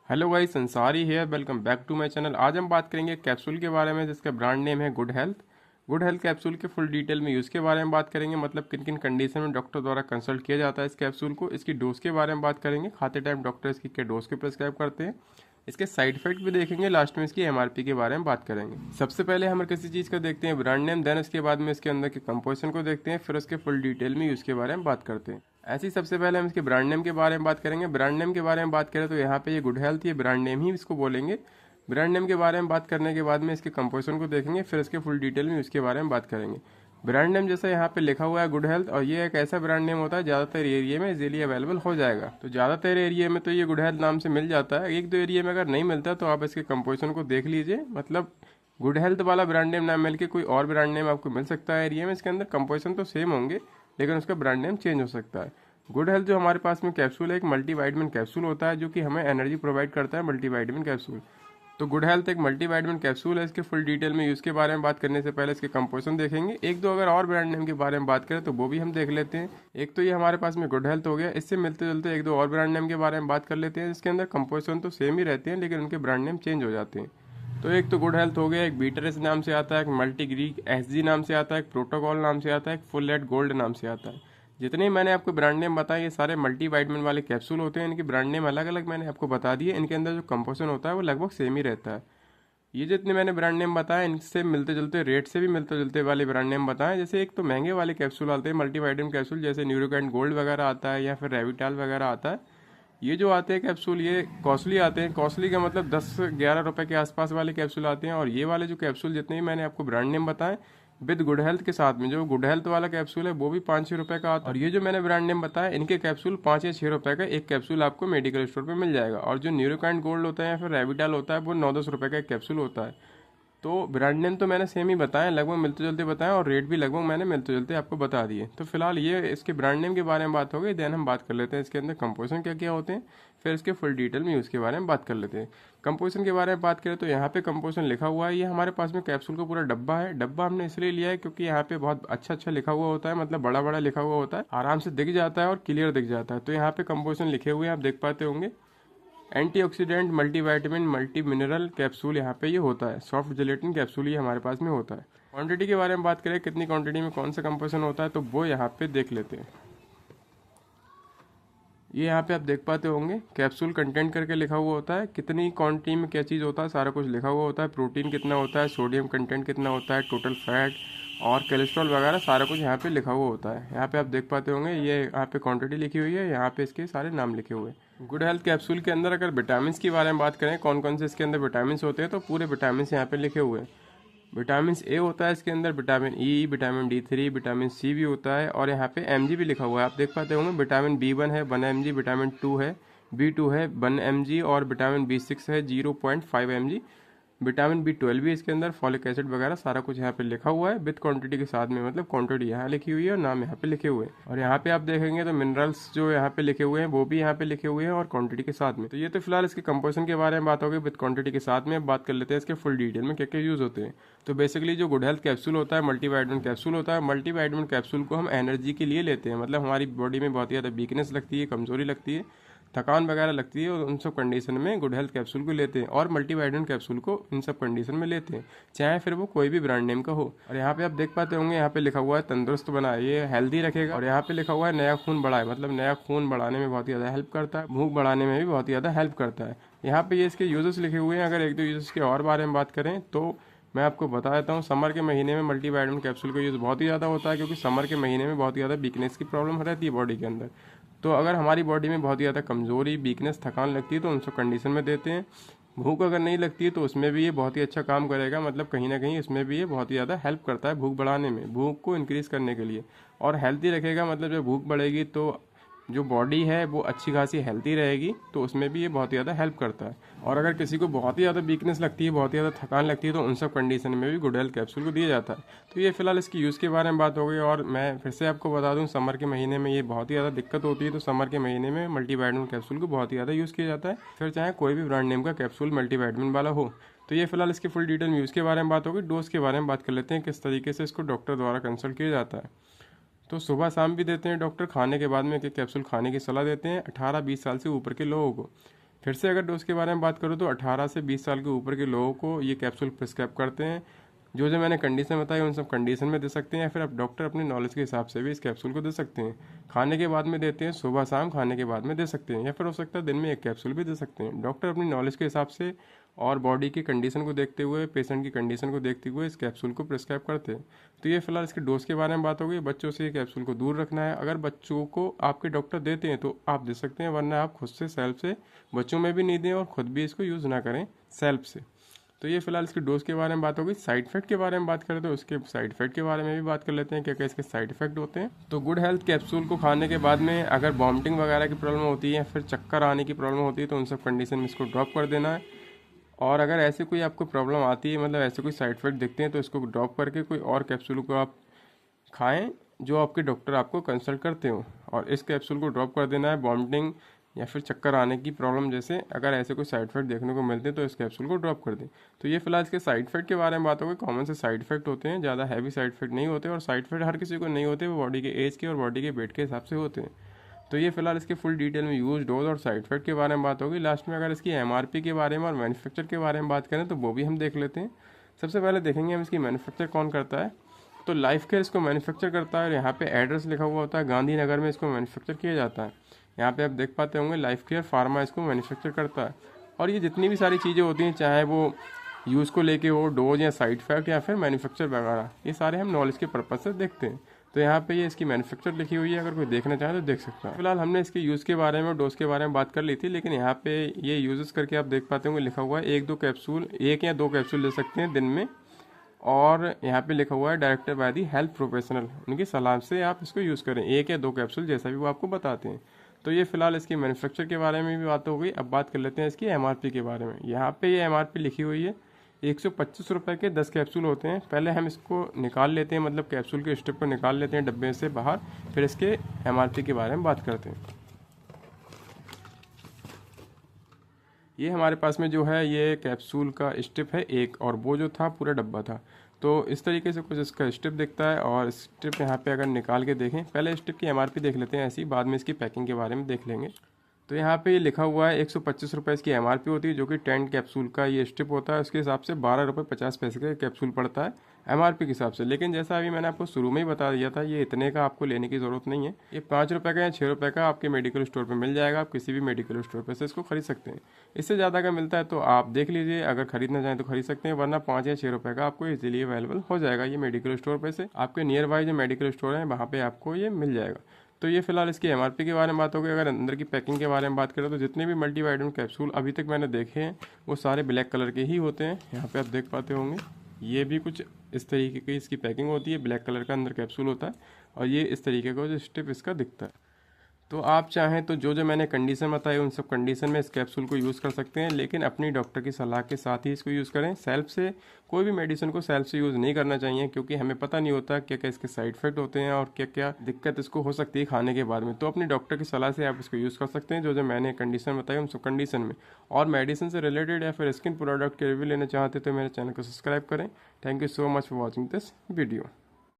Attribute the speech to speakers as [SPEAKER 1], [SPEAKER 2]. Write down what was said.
[SPEAKER 1] Hello guys, Sansari है। Welcome back to my channel. आज हम बात करेंगे कैप्सूल के बारे में जिसका ब्रांड नेम है good health. Good health capsule के फुल डिटेल में यूज़ के बारे में बात करेंगे, मतलब किन किन कंडीशन में डॉक्टर द्वारा कंसल्ट किया जाता है इस कैप्सूल को। इसकी डोज के बारे में बात करेंगे, खाते टाइम डॉक्टर इसकी क्या डोज के प्रिस्क्राइब करते हैं। इसके साइड इफेक्ट भी देखेंगे, लास्ट में इसकी एमआरपी के बारे में बात करेंगे। सबसे पहले हम किसी चीज़ का देखते हैं ब्रांड नेम, देन उसके बाद में इसके अंदर के कंपोजिशन को देखते हैं, फिर उसके फुल डिटेल में यूज़ के बारे में बात करते हैं। ऐसे ही सबसे पहले हम इसके ब्रांड नेम के बारे में बात करेंगे। ब्रांड नेम के बारे में बात करें तो यहाँ पे ये गुड हेल्थ, ये ब्रांड नेम ही इसको बोलेंगे। ब्रांड नेम के बारे में बात करने के बाद में इसके कंपोजिशन को देखेंगे, फिर इसके फुल डिटेल में इसके बारे में बात करेंगे। ब्रांड नेम जैसा यहाँ पे लिखा हुआ है गुड हेल्थ, और ये एक ऐसा ब्रांड नेम होता है ज़्यादातर एरिया में इजीली अवेलेबल हो जाएगा। तो ज़्यादातर एरिया में तो ये गुड हेल्थ नाम से मिल जाता है। एक दो एरिया में अगर नहीं मिलता तो आप इसके कंपोजिशन को देख लीजिए, मतलब गुड हेल्थ वाला ब्रांड नेम ना मिल के कोई और ब्रांड नेम आपको मिल सकता है एरिया में। इसके अंदर कंपोजिशन तो सेम होंगे लेकिन उसका ब्रांड नेम चेंज हो सकता है। गुड हेल्थ जो हमारे पास में कैप्सूल है, एक मल्टीवाइटामिन कैप्सूल होता है जो कि हमें एनर्जी प्रोवाइड करता है, मल्टीवाइटामिन कैप्सूल। तो गुड हेल्थ एक मल्टीवाइटामिन कैप्सूल है। इसके फुल डिटेल में यूज़ के बारे में बात करने से पहले इसके कंपोजिशन देखेंगे। एक दो अगर और ब्रांड नेम के बारे में बात करें तो वो भी हम देख लेते हैं। एक तो ये हमारे पास में गुड हेल्थ हो गया, इससे मिलते जुलते एक दो और ब्रांड नेम के बारे में बात कर लेते हैं। इसके अंदर कंपोजिशन तो सेम ही रहते हैं लेकिन उनके ब्रांड नेम चेंज हो जाते हैं। तो एक तो गुड हेल्थ हो गया, एक बीटरेस नाम से आता है, एक मल्टीग्रीक एसजी नाम से आता है, एक प्रोटोकॉल नाम से आता है, एक फुल एट गोल्ड नाम से आता है। जितने मैंने आपको ब्रांड नेम बताए ये सारे मल्टीवाइटामिन वाले कैप्सूल होते हैं। इनके ब्रांड नेम अलग अलग मैंने आपको बता दिए। इनके अंदर जो कंपोजिशन होता है वो लगभग सेम ही रहता है। ये जितने मैंने ब्रांड नेम बताए इनसे मिलते जुलते, रेट से भी मिलते जुलते वाले ब्रांड नेम बताएं। जैसे एक तो महंगे वाले कैप्सूल आते हैं मल्टीवाइटामिन कैप्सूल, जैसे न्यूरोकैंड गोल्ड वगैरह आता है या फिर रेविटाल वगैरह आता है। ये जो आते हैं कैप्सूल ये कॉस्टली आते हैं। कॉस्टली का मतलब 10-11 रुपए के आसपास वाले कैप्सूल आते हैं। और ये वाले जो कैप्सूल जितने भी मैंने आपको ब्रांड नेम बताएं विद गुड हेल्थ के साथ में, जो गुड हेल्थ वाला कैप्सूल है वो भी 5-6 रुपए का आता है। और ये जो मैंने ब्रांड नेम बताया इनके कैप्सूल 5 या 6 रुपए का एक कैप्सूल आपको मेडिकल स्टोर पे मिल जाएगा। और जो न्यूरोकाइंड गोल्ड होता है या फिर रेविटाल होता है वो 9-10 रुपए का एक कैप्सूल होता है। तो ब्रांड नेम तो मैंने सेम ही बताया, लगभग मिलते जुलते बताएं, और रेट भी लगभग मैंने मिलते जुलते आपको बता दिए। तो फिलहाल ये इसके ब्रांड नेम के बारे में बात हो गई। देन हम बात कर लेते हैं इसके अंदर कंपोजिशन क्या क्या होते हैं, फिर इसके फुल डिटेल में यूज़ के बारे में बात कर लेते हैं। कंपोजिशन के बारे में बात करें तो यहाँ पे कंपोजिशन लिखा हुआ है। ये हमारे पास में कैप्सूल का पूरा डब्बा है। डब्बा हमने इसलिए लिया है क्योंकि यहाँ पे बहुत अच्छा अच्छा लिखा हुआ होता है, मतलब बड़ा बड़ा लिखा हुआ होता है, आराम से दिख जाता है और क्लियर दिख जाता है। तो यहाँ पे कंपोजिशन लिखे हुए हैं, आप देख पाते होंगे। Antioxidant multivitamin multi mineral capsule यहाँ पे ये होता है। सॉफ्ट जेलेटिन कैप्सूल ये हमारे पास में होता है। क्वांटिटी के बारे में बात करें, कितनी क्वांटिटी में कौन सा कंपोजिशन होता है, तो वो यहाँ पे देख लेते हैं। ये यहाँ पे आप देख पाते होंगे कैप्सूल कंटेंट करके लिखा हुआ होता है, कितनी क्वांटिटी में क्या चीज़ होता है सारा कुछ लिखा हुआ होता है। प्रोटीन कितना होता है, सोडियम कंटेंट कितना होता है, टोटल फैट और कोलेस्ट्रॉल वगैरह सारा कुछ यहाँ पे लिखा हुआ होता है। यहाँ पे आप देख पाते होंगे ये यहाँ पे क्वांटिटी लिखी हुई है, यहाँ पे इसके सारे नाम लिखे हुए हैं। गुड हेल्थ कैप्सूल के अंदर अगर विटामिन के बारे में बात करें, कौन कौन से इसके अंदर विटामिन होते हैं, तो पूरे विटामिन यहाँ पे लिखे हुए हैं। विटामिन ए होता है इसके अंदर, vitamin E, vitamin D3, vitamin C भी होता है, और यहाँ पे mg भी लिखा हुआ है, आप देख पाते होंगे। विटामिन B1 है 1 mg, विटामिन 2 है B2 है 1 mg, और विटामिन B6 है 0.5 mg। विटामिन B12 भी इसके अंदर, फॉलिक एसिड वगैरह सारा कुछ यहाँ पे लिखा हुआ है विद क्वांटिटी के साथ में, मतलब क्वांटिटी यहाँ लिखी हुई है और नाम यहाँ पे लिखे हुए हैं। और यहाँ पे आप देखेंगे तो मिनरल्स जो यहाँ पे लिखे हुए हैं वो भी यहाँ पे लिखे हुए हैं और क्वांटिटी के साथ में। तो ये तो फिलहाल इसके कंपोजिशन के बारे में बात हो गई विद क्वांटिटी के साथ में। बात कर लेते हैं इसके फुल डिटेल में क्या क्या यूज़ होते हैं। तो बेसिकली जो गुड हेल्थ कैप्सूल होता है मल्टीवाइटामिन कैप्सूल होता है। मल्टीवाइटामिन कैप्सूल को हम एनर्जी के लिए लेते हैं, मतलब हमारी बॉडी में बहुत ज़्यादा वीकनेस लगती है, कमजोरी लगती है, थकान वगैरह लगती है, और उन सब कंडीशन में गुड हेल्थ कैप्सूल को लेते हैं। और मल्टीवाइटामिन कैप्सूल को इन सब कंडीशन में लेते हैं, चाहे फिर वो कोई भी ब्रांड नेम का हो। और यहाँ पे आप देख पाते होंगे यहाँ पे लिखा हुआ है तंदुरुस्त बनाए, ये हेल्दी रखेगा। और यहाँ पे लिखा हुआ है नया खून बढ़ाए, मतलब नया खून बढ़ाने में बहुत ज़्यादा हेल्प करता है, भूख बढ़ाने में भी बहुत ज़्यादा हेल्प करता है। यहाँ पे ये इसके यूजेस लिखे हुए हैं। अगर एक दो यूजेस के और बारे में बात करें तो मैं आपको बता देता हूँ। समर के महीने में मल्टीवाइटामिन कैप्सूल का यूज़ बहुत ही ज़्यादा होता है, क्योंकि समर के महीने में बहुत ज़्यादा वीकनेस की प्रॉब्लम रहती है बॉडी के अंदर। तो अगर हमारी बॉडी में बहुत ज़्यादा कमज़ोरी, वीकनेस, थकान लगती है तो उन सब कंडीशन में देते हैं। भूख अगर नहीं लगती है तो उसमें भी ये बहुत ही अच्छा काम करेगा, मतलब कहीं ना कहीं इसमें भी ये बहुत ही ज़्यादा हेल्प करता है भूख बढ़ाने में, भूख को इंक्रीज़ करने के लिए। और हेल्थी रखेगा, मतलब जब भूख बढ़ेगी तो जो बॉडी है वो अच्छी खासी हेल्थी रहेगी, तो उसमें भी ये बहुत ज़्यादा हेल्प करता है। और अगर किसी को बहुत ही ज़्यादा वीकनेस लगती है, बहुत ही ज़्यादा थकान लगती है, तो उन सब कंडीशन में भी गुड हेल्थ कैप्सूल को दिया जाता है। तो ये फिलहाल इसकी यूज़ के बारे में बात हो गई। और मैं फिर से आपको बता दूं, समर के महीने में ये बहुत ही ज़्यादा दिक्कत होती है, तो समर के महीने में मल्टीवाइटामिन कैप्सूल को बहुत ही ज़्यादा यूज़ किया जाता है, फिर चाहे कोई भी ब्रांड नेम का कैप्सूल मल्टीवाइटामिन वाला हो। तो ये फिलहाल इसके फुल डिटेल में यूज़ के बारे में बात होगी। डोज के बारे में बात कर लेते हैं, किस तरीके से इसको डॉक्टर द्वारा कंसल्ट किया जाता है। तो सुबह शाम भी देते हैं डॉक्टर, खाने के बाद में कैप्सूल खाने की सलाह देते हैं 18-20 साल से ऊपर के लोगों को। फिर से अगर डोज के बारे में बात करूँ तो 18 से 20 साल के ऊपर के लोगों को ये कैप्सूल प्रिस्क्राइब करते हैं। जो जो मैंने कंडीशन बताई उन सब कंडीशन में दे सकते हैं, या फिर आप डॉक्टर अपनी नॉलेज के हिसाब से भी इस कैप्सूल को दे सकते हैं। खाने के बाद में देते हैं, सुबह शाम खाने के बाद में दे सकते हैं, या फिर हो सकता है दिन में एक कैप्सूल भी दे सकते हैं। डॉक्टर अपनी नॉलेज के हिसाब से और बॉडी की कंडीशन को देखते हुए, पेशेंट की कंडीशन को देखते हुए इस कैप्सूल को प्रिस्क्राइब करते हैं। तो ये फिलहाल इसके डोज के बारे में बात हो गई। बच्चों से ये कैप्सूल को दूर रखना है। अगर बच्चों को आपके डॉक्टर देते हैं तो आप दे सकते हैं, वरना आप खुद से सेल्फ से बच्चों में भी नहीं दें और खुद भी इसको यूज़ ना करें सेल्फ से। तो ये फिलहाल इसके डोज के बारे में बात हो गई। साइड इफेक्ट के बारे में बात करें तो उसके साइड इफेक्ट के बारे में भी बात कर लेते हैं, क्या क्या इसके साइड इफेक्ट होते हैं। तो गुड हेल्थ कैप्सूल को खाने के बाद में अगर वॉमिटिंग वगैरह की प्रॉब्लम होती है या फिर चक्कर आने की प्रॉब्लम होती है तो उन सब कंडीशन में इसको ड्रॉप कर देना है। और अगर ऐसे कोई आपको प्रॉब्लम आती है, मतलब ऐसे कोई साइड इफेक्ट दिखते हैं, तो इसको ड्रॉप करके कोई और कैप्सूल को आप खाएं जो आपके डॉक्टर आपको कंसल्ट करते हो, और इस कैप्सूल को ड्रॉप कर देना है। वॉमिटिंग या फिर चक्कर आने की प्रॉब्लम जैसे अगर ऐसे कोई साइड इफेक्ट देखने को मिलते हैं तो इस कैप्सूल को ड्रॉप कर दें। तो ये फिलहाल इसके साइड इफेक्ट के बारे में बात होगी। कॉमन से साइड इफेक्ट होते हैं, ज़्यादा हैवी साइड इफेक्ट नहीं होते, और साइड इफेक्ट हर किसी को नहीं होते, वो बॉडी के एज के और बॉडी के वेट के हिसाब से होते हैं। तो ये फिलहाल इसके फुल डिटेल में यूज, डोज और साइड इफेक्ट के बारे में बात होगी। लास्ट में अगर इसकी एमआरपी के बारे में और मैन्युफैक्चर के बारे में बात करें तो वो भी हम देख लेते हैं। सबसे पहले देखेंगे हम इसकी मैन्युफैक्चर कौन करता है। तो लाइफ केयर इसको मैन्युफैक्चर करता है, और यहाँ पे एड्रेस लिखा हुआ होता है, गांधीनगर में इसको मैन्युफैक्चर किया जाता है। यहाँ पे आप देख पाते होंगे लाइफ केयर फार्मा इसको मैन्युफैक्चर करता है। और ये जितनी भी सारी चीज़ें होती हैं, चाहे वो यूज़ को लेके हो, डोज या साइड इफेक्ट या फिर मैन्युफैक्चर वगैरह, ये सारे हम नॉलेज के पर्पज से देखते हैं। तो यहाँ पे ये इसकी मैन्युफैक्चर लिखी हुई है, अगर कोई देखना चाहे तो देख सकता है। फिलहाल हमने इसके यूज़ के बारे में, डोज के बारे में बात कर ली थी, लेकिन यहाँ पे ये यूजेस करके आप देख पाते होंगे लिखा हुआ है एक या दो कैप्सूल ले सकते हैं दिन में। और यहाँ पे लिखा हुआ है directed by the health professional, उनकी सलाह से आप इसको यूज़ करें, एक या दो कैप्सूल जैसा भी वो आपको बताते हैं। तो ये फिलहाल इसकी मैन्युफैक्चर के बारे में भी बात हो गई। अब बात कर लेते हैं इसकी एमआरपी के बारे में। यहाँ पे ये एमआरपी लिखी हुई है, 125 रुपये के 10 कैप्सूल होते हैं। पहले हम इसको निकाल लेते हैं, मतलब कैप्सूल के स्ट्रिप को निकाल लेते हैं डब्बे से बाहर, फिर इसके एमआरपी के बारे में बात करते हैं। ये हमारे पास में जो है ये कैप्सूल का स्ट्रिप है एक, और वो जो था पूरा डब्बा था। तो इस तरीके से कुछ इसका स्ट्रिप दिखता है। और स्ट्रिप यहाँ पे अगर निकाल के देखें, पहले स्ट्रिप की एमआरपी देख लेते हैं, ऐसी बाद में इसकी पैकिंग के बारे में देख लेंगे। तो यहाँ पे ये लिखा हुआ है 125 रुपये इसकी एमआरपी होती है, जो कि 10 कैप्सूल का ये स्ट्रिप होता है। उसके हिसाब से 12 रुपये 50 पैसे का कैप्सूल पड़ता है एमआरपी के हिसाब से। लेकिन जैसा अभी मैंने आपको शुरू में ही बता दिया था, ये इतने का आपको लेने की ज़रूरत नहीं है। ये 5 रुपये का या 6 रुपये का आपके मेडिकल स्टोर पर मिल जाएगा। आप किसी भी मेडिकल स्टोर पर से इसको खरीद सकते हैं। इससे ज़्यादा का मिलता है तो आप देख लीजिए, अगर खरीदना चाहें तो खरीद सकते हैं, वरना 5 या 6 रुपये का आपको इजीली अवेलेबल हो जाएगा ये मेडिकल स्टोर पर से। आपके नियर बाई जो मेडिकल स्टोर है वहाँ पर आपको ये मिल जाएगा। तो ये फिलहाल इसकी एमआरपी के बारे में बात होगी। अगर अंदर की पैकिंग के बारे में बात करें तो जितने भी मल्टीवाइटमिन कैप्सूल अभी तक मैंने देखे हैं वो सारे ब्लैक कलर के ही होते हैं। यहाँ पे आप देख पाते होंगे ये भी कुछ इस तरीके की इसकी पैकिंग होती है, ब्लैक कलर का अंदर कैप्सूल होता है, और ये इस तरीके का जो स्ट्रिप इसका दिखता है। तो आप चाहें तो जो जो मैंने कंडीशन बताई उन सब कंडीशन में इस कैप्सूल को यूज़ कर सकते हैं, लेकिन अपनी डॉक्टर की सलाह के साथ ही इसको यूज़ करें। सेल्फ से कोई भी मेडिसिन को सेल्फ से यूज़ नहीं करना चाहिए, क्योंकि हमें पता नहीं होता क्या क्या इसके साइड इफेक्ट होते हैं और क्या क्या दिक्कत इसको हो सकती है खाने के बाद में। तो अपनी डॉक्टर की सलाह से आप इसको यूज़ कर सकते हैं, जो जो मैंने कंडीशन बताई उन सब कंडीशन में। और मेडिसिन से रिलेटेड या फिर स्किन प्रोडक्ट के रिव्यू लेना चाहते तो मेरे चैनल को सब्सक्राइब करें। Thank you so much for watching this video.